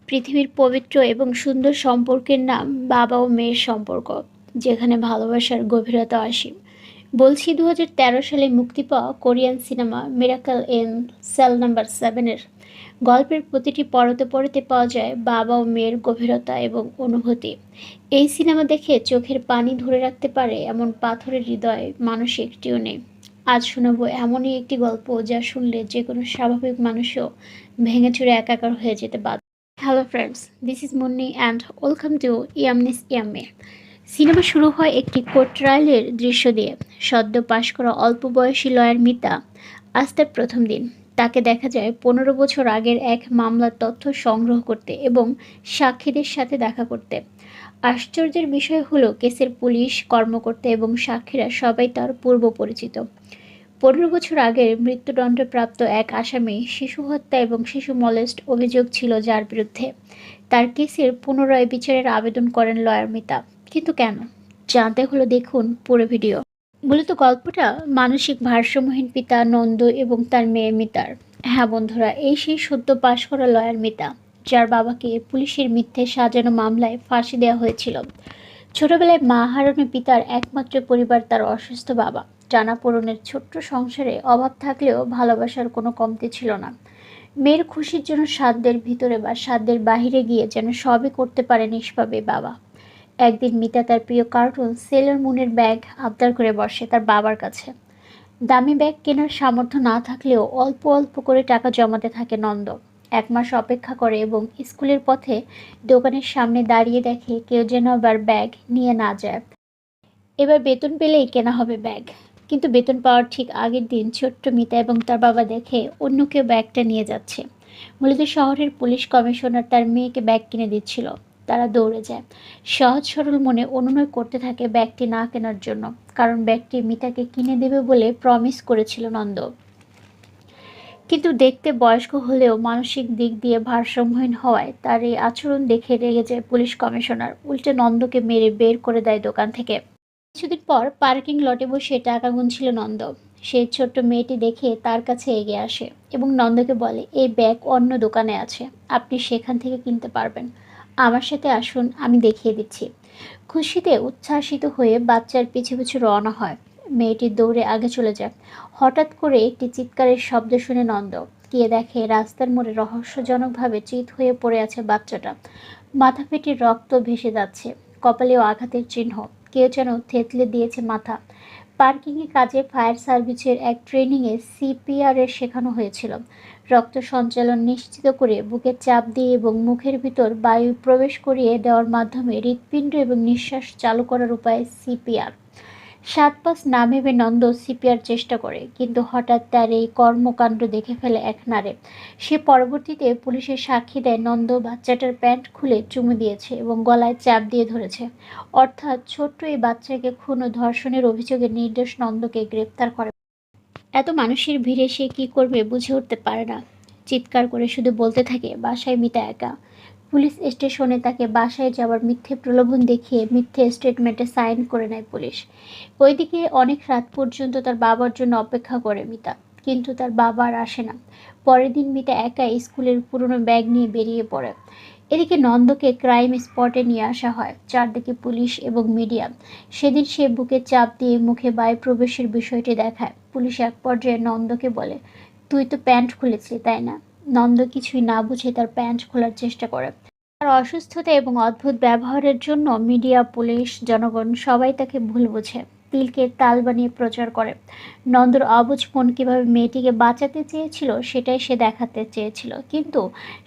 পৃথিবীর পবিত্র এবং সুন্দর সম্পর্কের নাম বাবা ও মেয়ের সম্পর্ক, যেখানে ভালোবাসার গভীরতা অসীম। বলছি 2013 সালে মুক্তি পাওয়া Korean cinema miracle in cell number 7-এর। গল্পের প্রতিটি পরতে পরতে পাওয়া যায় বাবা ও মেয়ের গভীরতা এবং অনুভূতি। এই সিনেমা দেখে চোখের পানি ধরে রাখতে পারে এমন পাথরের হৃদয় মানসিক টিও নেই। আজ শোনাবো এমনই একটি গল্প যা শুনলে যে কোনো স্বাভাবিক মানুষও ভেঙে চুরে একাকার হয়ে যেতে বাধ্য। Hello friends, this is Munni and welcome to ইয়ামনিস ইয়ামে। সিনেমা শুরু হয় একটি কোর্ট ট্রায়ালের দৃশ্য দিয়ে। সদ্য পাশ করা অল্প বয়সী লয়ার মিতা, আজ তার প্রথম দিন। তাকে দেখা যায় 15 বছর আগের এক মামলার তথ্য সংগ্রহ করতে এবং সাক্ষীদের সাথে দেখা করতে। আশ্চর্যের বিষয় হলো কেসের পুলিশ কর্মকর্তা এবং সাক্ষীরা সবাই তার পূর্ব পরিচিত। 15 বছর আগের মৃত্যুদণ্ডপ্রাপ্ত এক আসামি শিশু হত্যা এবং শিশু মলেস্ট অভিযোগ ছিল যার বিরুদ্ধে। তার কেসের পুনরায় বিচারের আবেদন করেন লয়ার মিতা। কিন্তু কেন? জানতে হলো দেখুন পুরো ভিডিও। মূলত গল্পটা মানসিক ভারসাম্যহীন পিতা নন্দ এবং তার মেয়ে মিতার। হ্যাঁ বন্ধুরা, এই সেই সদ্য পাশ করা লয়ার মিতা, যার বাবাকে পুলিশের মিথ্যে সাজানো মামলায় ফাঁসি দেওয়া হয়েছিল। ছোটবেলায় মা হারানো পিতার একমাত্র পরিবার তার অসুস্থ বাবা। টানাপোড়েনের ছোট্ট সংসারে অভাব থাকলেও ভালোবাসার কোনো কমতি ছিল না। মেয়ের খুশির জন্য সাধ্যের ভিতরে বা সাধ্যের বাহিরে গিয়ে যেন সবই করতে পারে নিষ্পাপে বাবা। একদিন মিতা তার প্রিয় কার্টুন সেলর মুনের ব্যাগ আবদার করে বসে তার বাবার কাছে। দামি ব্যাগ কেনার সামর্থ্য না থাকলেও অল্প অল্প করে টাকা জমাতে থাকে নন্দ। 1 মাস অপেক্ষা করে এবং স্কুলের পথে দোকানের সামনে দাঁড়িয়ে দেখে কেউ যেন আবার ব্যাগ নিয়ে না যায়। এবার বেতন পেলেই কেনা হবে ব্যাগ। কিন্তু বেতন পাওয়ার ঠিক আগের দিন ছোট্ট মিতা এবং তার বাবা দেখে অন্য কেউ ব্যাগটা নিয়ে যাচ্ছে। মূলত শহরের পুলিশ কমিশনার তার মেয়েকে ব্যাগ কিনে দিচ্ছিল। তারা দৌড়ে যায়, সহজ সরল মনে অনুনয় করতে থাকে ব্যাগটি না কেনার জন্য, কারণ ব্যাগটি মিতাকে কিনে দেবে বলে প্রমিস করেছিল নন্দ। কিন্তু দেখতে বয়স্ক হলেও মানসিক দিক দিয়ে ভারসাম্যহীন হওয়ায় তার এই আচরণ দেখে রেগে যায় পুলিশ কমিশনার। উল্টে নন্দকে মেরে বের করে দেয় দোকান থেকে। কিছুদিন পর পার্কিং লটে বসে টাকা গুনছিল নন্দ। সেই ছোট্ট মেয়েটি দেখে তার কাছে এগিয়ে আসে এবং নন্দকে বলে, এই ব্যাগ অন্য দোকানে আছে, আপনি সেখান থেকে কিনতে পারবেন। আমার সাথে আসুন, আমি দেখিয়ে দিচ্ছি। খুশিতে উচ্ছ্বাসিত হয়ে বাচ্চার পিছু পিছু রওনা হয়। মেয়েটি দৌড়ে আগে চলে যায়। হঠাৎ করে একটি চিৎকারের শব্দ শুনে নন্দ গিয়ে দেখে রাস্তার মোড়ে রহস্যজনকভাবে চিৎ হয়ে পড়ে আছে বাচ্চাটা। মাথা ফেটে রক্ত ভেসে যাচ্ছে, কপালেও আঘাতের চিহ্ন। কেউ যেন থেতলে দিয়েছে মাথা। পার্কিংয়ে কাজে ফায়ার সার্ভিসের এক ট্রেনিংয়ে সিপিআর শেখানো হয়েছিল। রক্ত সঞ্চালন নিশ্চিত করে বুকে চাপ দিয়ে এবং মুখের ভিতর বায়ু প্রবেশ করিয়ে দেওয়ার মাধ্যমে হৃৎপিণ্ড এবং নিঃশ্বাস চালু করার উপায় সিপিআর। 7 পাঁচ না ভেবে নন্দ সিপিআর চেষ্টা করে, কিন্তু হঠাৎ তার এই কর্মকাণ্ড দেখে ফেলে একনারে। সে পরবর্তীতে পুলিশের সাক্ষী দেয় নন্দ বাচ্চাটার প্যান্ট খুলে চুমু দিয়েছে এবং গলায় চাপ দিয়ে ধরেছে। অর্থাৎ ছোট্ট এই বাচ্চাকে খুন ও ধর্ষণের অভিযোগে নির্দোষ নন্দকে গ্রেপ্তার করে। এত মানুষের ভিড়ে সে কী করবে বুঝে উঠতে পারে না। চিৎকার করে শুধু বলতে থাকে, বাসায় মিতা একা। পুলিশ স্টেশনে তাকে বাসায় যাওয়ার মিথ্যে প্রলোভন দেখিয়ে মিথ্যে স্টেটমেন্টে সাইন করে নেয় পুলিশ। ওইদিকে অনেক রাত পর্যন্ত তার বাবার জন্য অপেক্ষা করে মিতা, কিন্তু তার বাবা আর আসে না। পরের দিন মিতা একা স্কুলের পুরনো ব্যাগ নিয়ে বেরিয়ে পড়ে। এদিকে নন্দকে ক্রাইম স্পটে নিয়ে আসা হয়, চারদিকে পুলিশ এবং মিডিয়া। সেদিন সে বুকে চাপ দিয়ে মুখে বায়ু প্রবেশের বিষয়টি দেখায়। পুলিশ এক পর্যায়ে নন্দকে বলে, তুই তো প্যান্ট খুলেছিলি তাই না? নন্দ কিছুই না বুঝে তার প্যান্ট খোলার চেষ্টা করে। তার অসুস্থতা এবং অদ্ভুত ব্যবহারের জন্য মিডিয়া, পুলিশ, জনগণ সবাই তাকে ভুল বোঝে, তিলকে তাল বানিয়ে প্রচার করে। নন্দর অবুঝ মন কীভাবে মেয়েটিকে বাঁচাতে চেয়েছিল সেটাই সে দেখাতে চেয়েছিল, কিন্তু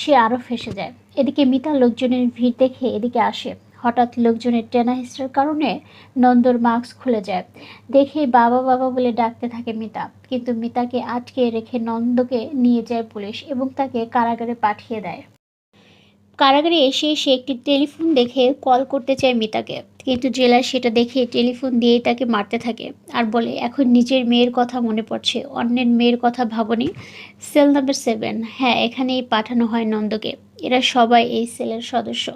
সে আরও ফেঁসে যায়। এদিকে মিতা লোকজনের ভিড় দেখে এদিকে আসে। হঠাৎ লোকজনের টেনা হেঁচড়ার কারণে নন্দর মাস্ক খুলে যায়। দেখেই বাবা বাবা বলে ডাকতে থাকে মিতা, কিন্তু মিতাকে আটকে রেখে নন্দকে নিয়ে যায় পুলিশ এবং তাকে কারাগারে পাঠিয়ে দেয়। কারাগারে এসে সে একটি টেলিফোন দেখে কল করতে চায় মিতাকে, কিন্তু জেলার সেটা দেখে টেলিফোন দিয়েই তাকে মারতে থাকে আর বলে, এখন নিজের মেয়ের কথা মনে পড়ছে, অন্যের মেয়ের কথা ভাবনি। সেল নাম্বার 7, হ্যাঁ, এখানেই পাঠানো হয় নন্দকে। এরা সবাই এই সেলের সদস্য।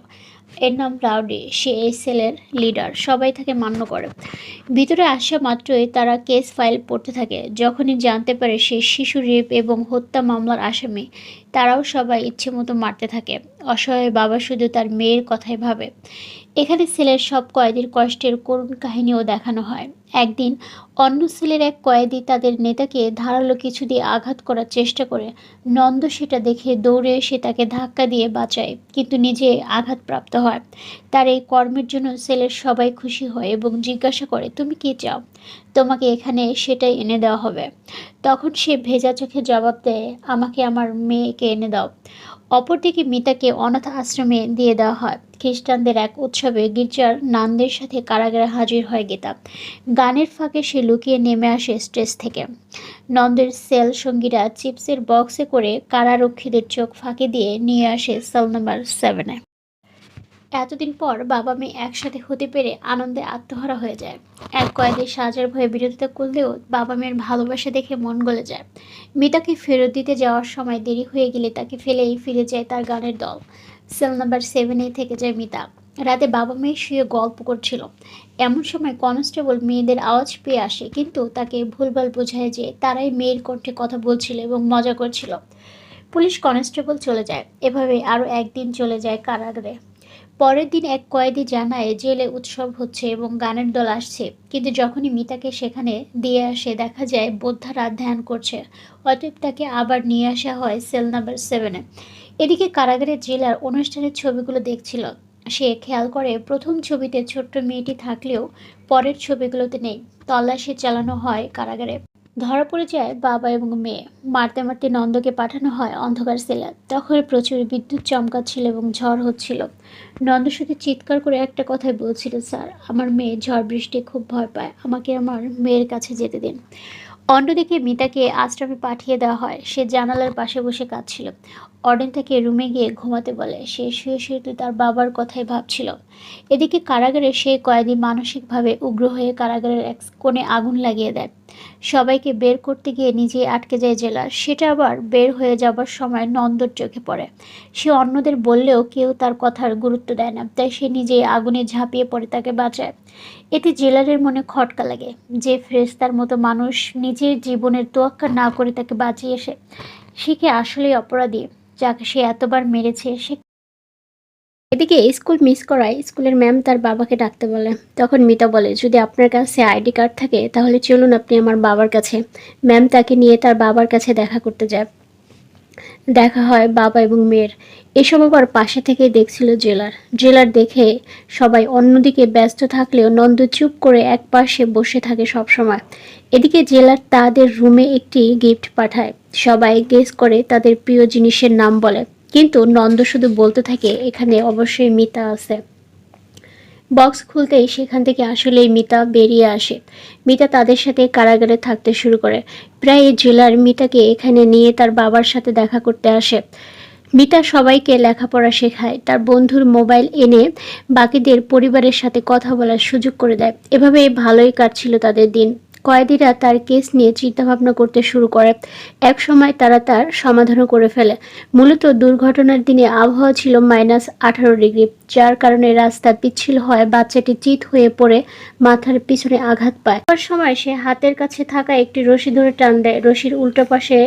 এর নাম রাউডি, সে এই সেলের লিডার, সবাই তাকে মান্য করে। ভিতরে আসা মাত্রই তারা কেস ফাইল পড়তে থাকে। যখনই জানতে পারে সে শিশু রেপ এবং হত্যা মামলার আসামি, তারাও সবাই ইচ্ছে মতো মারতে থাকে। অসহায় বাবা শুধু তার মেয়ের কথাই ভাবে। এখানে সেলের সব কয়েদির কষ্টের করুণ কাহিনীও দেখানো হয়। একদিন অন্য সেলের এক কয়েদি তাদের নেতাকে ধারালো কিছু দিয়ে আঘাত করার চেষ্টা করে। নন্দ সেটা দেখে দৌড়ে এসে তাকে ধাক্কা দিয়ে বাঁচায়, কিন্তু নিজে আঘাতপ্রাপ্ত হয়। তার এই কর্মের জন্য সেলের সবাই খুশি হয় এবং জিজ্ঞাসা করে, তুমি কি চাও? তোমাকে এখানে সেটাই এনে দেওয়া হবে। তখন সে ভেজা চোখে জবাব দেয়, আমাকে আমার মেয়েকে এনে দাও। অপরদিকে মিতাকে অনাথ আশ্রমে দিয়ে দেওয়া হয়। খ্রিস্টানদের এক উৎসবে গির্জার নানদের সাথে কারাগারে হাজির হয় গীতা। গানের ফাঁকে সে লুকিয়ে নেমে আসে স্টেজ থেকে। নন্দের সেল সঙ্গীরা চিপসের বক্সে করে কারারক্ষীদের চোখ ফাঁকি দিয়ে নিয়ে আসে সেল নাম্বার 7-এ। এতদিন পর বাবা মেয়ে একসাথে হতে পেরে আনন্দে আত্মহারা হয়ে যায়। এক কয়েদি সাজার ভয়ে বিরোধিতা করলেও বাবা মেয়ের ভালোবাসা দেখে মন গলে যায়। মিতাকে ফেরত দিতে যাওয়ার সময় দেরি হয়ে গেলে তাকে ফেলেই ফিরে যায় তার গানের দল। সেল নাম্বার 7-এই থেকে যায় মিতা। রাতে বাবা মেয়ে শুয়ে গল্প করছিল। এমন সময় কনস্টেবল মেয়েদের আওয়াজ পেয়ে আসে, কিন্তু তাকে ভুলভাল বোঝায় যে তারাই মেয়ের কণ্ঠে কথা বলছিল এবং মজা করছিল। পুলিশ কনস্টেবল চলে যায়। এভাবে আরও একদিন চলে যায় কারাগারে। পরের দিন এক কয়েদি জানায় জেলে উৎসব হচ্ছে এবং গানের দল আসছে, কিন্তু যখনই মিতাকে সেখানে দিয়ে আসে দেখা যায় বৌদ্ধরা ধ্যান করছে। অতএব তাকে আবার নিয়ে আসা হয় সেল নাম্বার 7-এ। এদিকে কারাগারের জেলার অনুষ্ঠানের ছবিগুলো দেখছিল। সে খেয়াল করে প্রথম ছবিতে ছোট্ট মেয়েটি থাকলেও পরের ছবিগুলোতে নেই। তল্লাশি চালানো হয় কারাগারে। ধরা পড়ে যায় বাবা এবং মেয়ে। মারতে মারতে নন্দকে পাঠানো হয় অন্ধকার সেলে। তখন প্রচুর বিদ্যুৎ চমকাচ্ছিল এবং ঝড় হচ্ছিল। নন্দ শুধু চিৎকার করে একটা কথাই বলছিল, স্যার, আমার মেয়ে ঝড় বৃষ্টি খুব ভয় পায়, আমাকে আমার মেয়ের কাছে যেতে দিন। অন্যদিকে মিতাকে আশ্রমে পাঠিয়ে দেওয়া হয়। সে জানালার পাশে বসে কাঁদছিল। অর্ডেন তাকে রুমে গিয়ে ঘুমাতে বলে। সে শুয়ে শুয়ে তার বাবার কথাই ভাবছিল। এদিকে কারাগারে সেই কয়েদি মানসিকভাবে উগ্র হয়ে কারাগারের এক কোণে আগুন লাগিয়ে দেয়। সবাইকে বের করতে গিয়ে নিজেই আটকে যায় জেলার। সেটা আবার বের হয়ে যাবার সময় নন্দর চোখে পড়ে। সে অন্যদের বললেও কেউ তার কথার গুরুত্ব দেয় না, তাই সে নিজেই আগুনে ঝাঁপিয়ে পড়ে তাকে বাঁচায়। এতে জেলারের মনে খটকা লাগে যে ফেরেশতার মতো মানুষ নিজের জীবনের তোয়াক্কা না করে তাকে বাঁচিয়েছে। সে কি আসলেই অপরাধী, যাকে সে এতবার মেরেছে? সে এদিকে স্কুল মিস করায় স্কুলের ম্যাম তার বাবাকে ডাকতে বলে। তখন মিতা বলে, যদি আপনার কাছে আইডি কার্ড থাকে তাহলে চলুন আপনি আমার বাবার কাছে। ম্যাম তাকে নিয়ে তার বাবার কাছে দেখা করতে যায়। দেখা হয় বাবা এবং মেয়ের। এসব আবার পাশে থেকে দেখছিল জেলার। জেলার দেখে সবাই অন্যদিকে ব্যস্ত থাকলেও নন্দ চুপ করে এক পাশে বসে থাকে সব সময়। এদিকে জেলার তাদের রুমে একটি গিফট পাঠায়। সবাই গেস করে তাদের প্রিয় জিনিসের নাম বলে, কিন্তু নন্দ শুধু বলতে থাকে, এখানে অবশ্যই মিতা আছে। বক্স খুলতেই সেখান থেকে আসলেই মিতা বেরিয়ে আসে। মিতা তাদের সাথে কারাগারে থাকতে শুরু করে। প্রায় জেলার মিতাকে এখানে নিয়ে তার বাবার সাথে দেখা করতে আসে। মিতা সবাইকে লেখাপড়া শেখায়, তার বন্ধুর মোবাইল এনে বাকিদের পরিবারের সাথে কথা বলার সুযোগ করে দেয়। এভাবে ভালোই কাটছিল তাদের দিন। কয়েদিরা তার কেস নিয়ে চিন্তাভাবনা করতে শুরু করে। এক সময় তারা তার সমাধানও করে ফেলে। মূলত দুর্ঘটনার দিনে আবহাওয়া ছিল -18 ডিগ্রি, যার কারণে রাস্তা পিচ্ছিল হয়। বাচ্চাটি চিৎ হয়ে পড়ে মাথার পিছনে আঘাত পায়। তার সময় সে হাতের কাছে থাকা একটি রশি ধরে টান দেয়। রশির উল্টো পাশে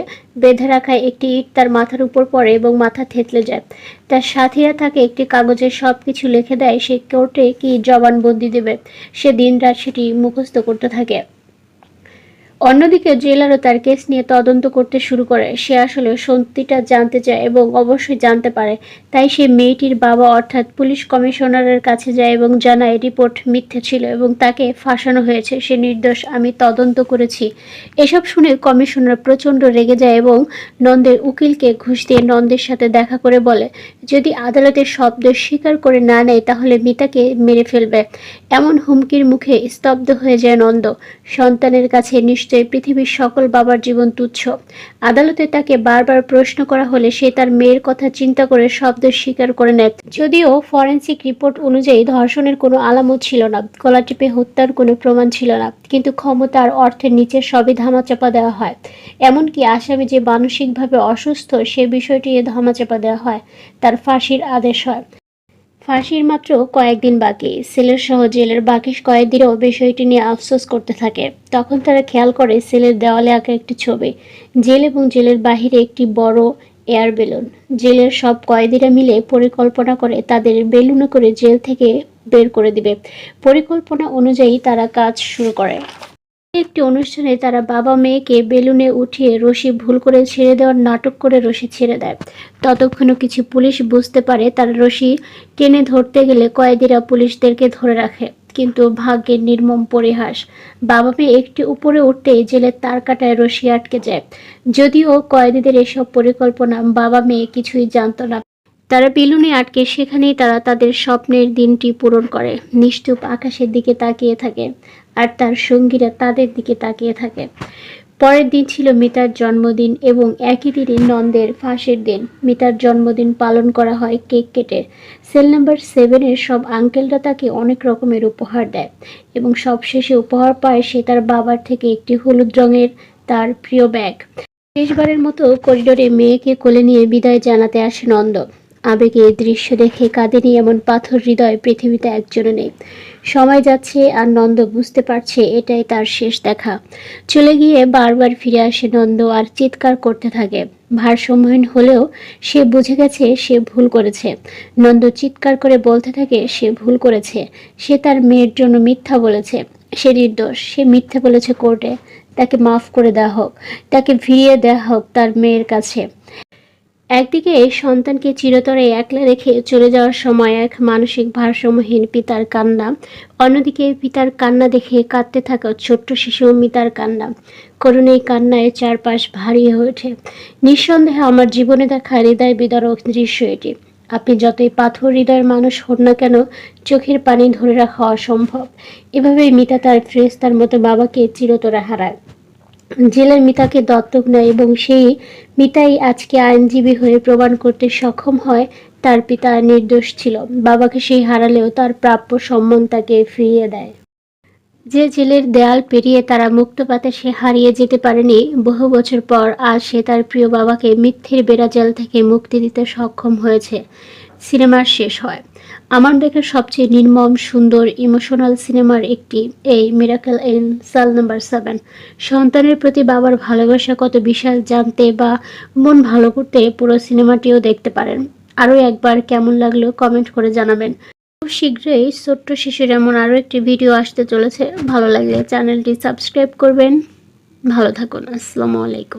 বেঁধে রাখা একটি ইট তার মাথার উপর পড়ে এবং মাথা থেতলে যায়। তার সাথীরা তাকে একটি কাগজে সবকিছু লিখে দেয় সে কোর্টে কি জবানবন্দি দেবে। সে দিনরাত সেটি মুখস্থ করতে থাকে। অন্যদিকে জেলারও তার কেস নিয়ে তদন্ত করতে শুরু করে। সে আসলে সত্যিটা জানতে চায় এবং অবশ্যই জানতে পারে। তাই সে মেয়েটির বাবা অর্থাৎ পুলিশ কমিশনারের কাছে যায় এবং জানায় রিপোর্ট মিথ্যে ছিল এবং তাকে ফাঁসানো হয়েছে, সে নির্দোষ, আমি তদন্ত করেছি। এসব শুনে কমিশনার প্রচণ্ড রেগে যায় এবং নন্দের উকিলকে ঘুষ দিয়ে নন্দের সাথে দেখা করে বলে, যদি আদালতের শব্দ স্বীকার করে না নেয় তাহলে মিতাকে মেরে ফেলবে। এমন হুমকির মুখে স্তব্ধ হয়ে যায় নন্দ। সন্তানের কাছে নিশ্চয়ই পৃথিবীর সকল বাবার জীবন তুচ্ছ। আদালতে তাকে বারবার প্রশ্ন করা হলে সে তার মেয়ের কথা চিন্তা করে শব্দ স্বীকার করে নেয়। যদিও ফরেনসিক রিপোর্ট অনুযায়ী ধর্ষণের কোনো আলামত ছিল না, গলা টিপে হত্যার কোনো প্রমাণ ছিল না, কিন্তু ক্ষমতার অর্থের নিচে সবই ধামাচাপা দেওয়া হয়। এমনকি আসামি যে মানসিকভাবে অসুস্থ সে বিষয়টি ধামাচাপা দেওয়া হয়। তার ফাঁসির আদেশ হয়। ফাঁসির মাত্র কয়েকদিন বাকি। সেলের সহ জেলের বাকি কয়েদিরাও বিষয়টি নিয়ে আফসোস করতে থাকে। তখন তারা খেয়াল করে সেলের দেওয়ালে আঁকা একটি ছবি, জেল এবং জেলের বাহিরে একটি বড় এয়ার বেলুন। জেলের সব কয়েদিরা মিলে পরিকল্পনা করে তাদের বেলুনে করে জেল থেকে বের করে দিবে। পরিকল্পনা অনুযায়ী তারা কাজ শুরু করে। একটি অনুষ্ঠানে তারা বাবা মেয়েকে বেলুনে উঠিয়ে রশি ভুল করে ছেড়ে দেওয়ার নাটক করে রশি ছেড়ে দেয়। ততক্ষণও কিছু পুলিশ বুঝতে পারে তারা রশি টেনে ধরতে গেলে কয়েদিরা পুলিশদেরকে ধরে রাখে। কিন্তু ভাগ্যের নির্মম পরিহাস, বাবা মেয়ে একটি উপরে উঠতেই জেলের তার কাটায় রশি আটকে যায়। যদিও কয়েদিদের এসব পরিকল্পনা বাবা মেয়ে কিছুই জানত না। তারা বেলুনে আটকে সেখানেই তারা তাদের স্বপ্নের দিনটি পূরণ করে। নিশ্চুপ আকাশের দিকে তাকিয়ে থাকে আর তার সঙ্গীরা তাদের দিকে তাকিয়ে থাকে। পরের দিন ছিল মিতার জন্মদিন এবং একই দিনে নন্দের ফাঁসির দিন। মিতার জন্মদিন পালন করা হয় কেক কেটে। সেল নাম্বার 7-এর সব আঙ্কেলরা তাকে অনেক রকমের উপহার দেয় এবং সবশেষে উপহার পায় সে তার বাবার থেকে একটি হলুদ রঙের তার প্রিয় ব্যাগ। শেষবারের মতো করিডোরে মেয়েকে কোলে নিয়ে বিদায় জানাতে আসে নন্দ। আবেগে এই দৃশ্য দেখে কাঁদেনি এমন পাথর হৃদয় পৃথিবীতে একজনও নেই। সময় যাচ্ছে আর নন্দ বুঝতে পারছে এটাই তার শেষ দেখা। চলে গিয়ে বারবার ফিরে আসে নন্দ আর চিৎকার করতে থাকে। ভারসাম্যহীন হলেও সে বুঝে গেছে সে ভুল করেছে। নন্দ চিৎকার করে বলতে থাকে সে ভুল করেছে, সে তার মেয়ের জন্য মিথ্যা বলেছে, সে নির্দোষ, সে মিথ্যা বলেছে কোর্টে। তাকে মাফ করে দেওয়া হোক, তাকে ফিরিয়ে দেওয়া হোক তার মেয়ের কাছে। একদিকে সন্তানকে চিরতরে একলা রেখে চলে যাওয়ার সময় এক মানসিক ভারসাম্যহীন পিতার কান্না, অন্যদিকে পিতার কান্না দেখে কাঁদতে থাকা ছোট্ট শিশু মিতার কান্না। করুণ এই কান্নায় চারপাশ ভারী হয়ে ওঠে। নিঃসন্দেহে আমার জীবনে দেখা হৃদয় বিদারক দৃশ্য এটি। আপনি যতই পাথর হৃদয়ের মানুষ হন না কেন, চোখের পানি ধরে রাখা অসম্ভব। এভাবেই মিতা তার ফেরেশতার মতো বাবাকে চিরতরে হারায়। জেলের মিতাকে দত্তক নেয় এবং সেই মিতাই আজকে আইনজীবী হয়ে প্রমাণ করতে সক্ষম হয় তার পিতা নির্দোষ ছিল। বাবাকে সেই হারালেও তার প্রাপ্য সম্মান তাকে ফিরিয়ে দেয়। যে জেলের দেয়াল পেরিয়ে তারা মুক্ত পাতে সে হারিয়ে যেতে পারেনি। বহু বছর পর আজ সে তার প্রিয় বাবাকে মিথ্যের বেড়াজাল থেকে মুক্তি দিতে সক্ষম হয়েছে। সিনেমার শেষ হয়। আমার দেখা সবচেয়ে নির্মম সুন্দর ইমোশনাল সিনেমার একটি এই মিরাকেল ইন সেল নাম্বার 7। সন্তানের প্রতি বাবার ভালোবাসা কত বিশাল জানতে বা মন ভালো করতে পুরো সিনেমাটিও দেখতে পারেন। আরও একবার কেমন লাগলো কমেন্ট করে জানাবেন। খুব শীঘ্রই ছোট্ট শিশুর এমন আরও একটি ভিডিও আসতে চলেছে। ভালো লাগলে চ্যানেলটি সাবস্ক্রাইব করবেন। ভালো থাকুন। আসসালামু আলাইকুম।